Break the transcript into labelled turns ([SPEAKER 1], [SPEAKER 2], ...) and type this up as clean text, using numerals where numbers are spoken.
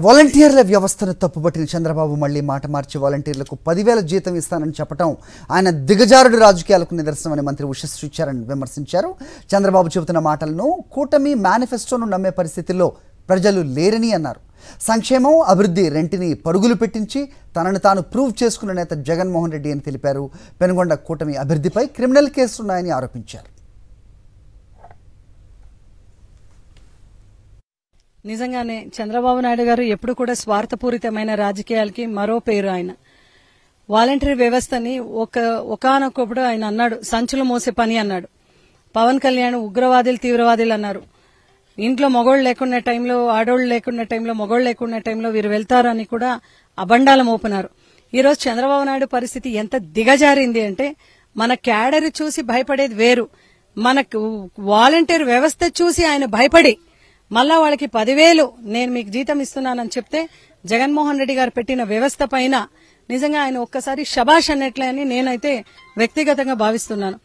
[SPEAKER 1] వాలంటీర్ల వ్యవస్థను తప్పుపట్టిన చంద్రబాబు మళ్లీ మాట మార్చి వాలంటీర్లకు 10,000 జీతం ఇస్తానని చెప్పడం ఆయన దిగజారుడు రాజకీయాలకు నిదర్శనమని మంత్రి ఉషశ్రీ చరణ్ విమర్శించారు. చంద్రబాబు చెబుతున్న మాటలను కూటమి మేనిఫెస్టోను నమ్మే పరిస్థితుల్లో ప్రజలు లేరని అన్నారు. సంక్షేమం, అభివృద్ధి రెంటిని పరుగులు పెట్టించి తనను తాను ప్రూవ్ చేసుకున్న నేత జగన్మోహన్ రెడ్డి అని తెలిపారు. పెనుగొండ కూటమి అభివృద్ధిపై క్రిమినల్ కేసులున్నాయని ఆరోపించారు.
[SPEAKER 2] నిజంగానే చంద్రబాబు నాయుడు గారు ఎప్పుడు కూడా స్వార్థపూరితమైన రాజకీయాలకి మరో పేరు. ఆయన వాలంటరీ వ్యవస్థని ఒకానొకప్పుడు ఆయన అన్నాడు సంచులు మోసే పని అన్నాడు. పవన్ కళ్యాణ్ ఉగ్రవాదులు తీవ్రవాదులు అన్నారు. ఇంట్లో మగోళ్ళు లేకున్న టైంలో, ఆడోళ్ళు లేకున్న టైంలో, మగోళ్ళు లేకున్న టైంలో వీరు వెళ్తారని కూడా అబండాలు మోపినారు. ఈరోజు చంద్రబాబు నాయుడు పరిస్థితి ఎంత దిగజారింది అంటే మన క్యాడర్ చూసి భయపడేది వేరు, మనకు వాలంటీర్ వ్యవస్థ చూసి ఆయన భయపడి మళ్ళా వాళ్ళకి 10,000 నేను మీకు జీతం ఇస్తున్నానని చెప్తే జగన్మోహన్ రెడ్డి గారు పెట్టిన వ్యవస్థ పైన నిజంగా ఆయన ఒక్కసారి శబాష్ అన్నట్లే అని నేనైతే వ్యక్తిగతంగా భావిస్తున్నాను.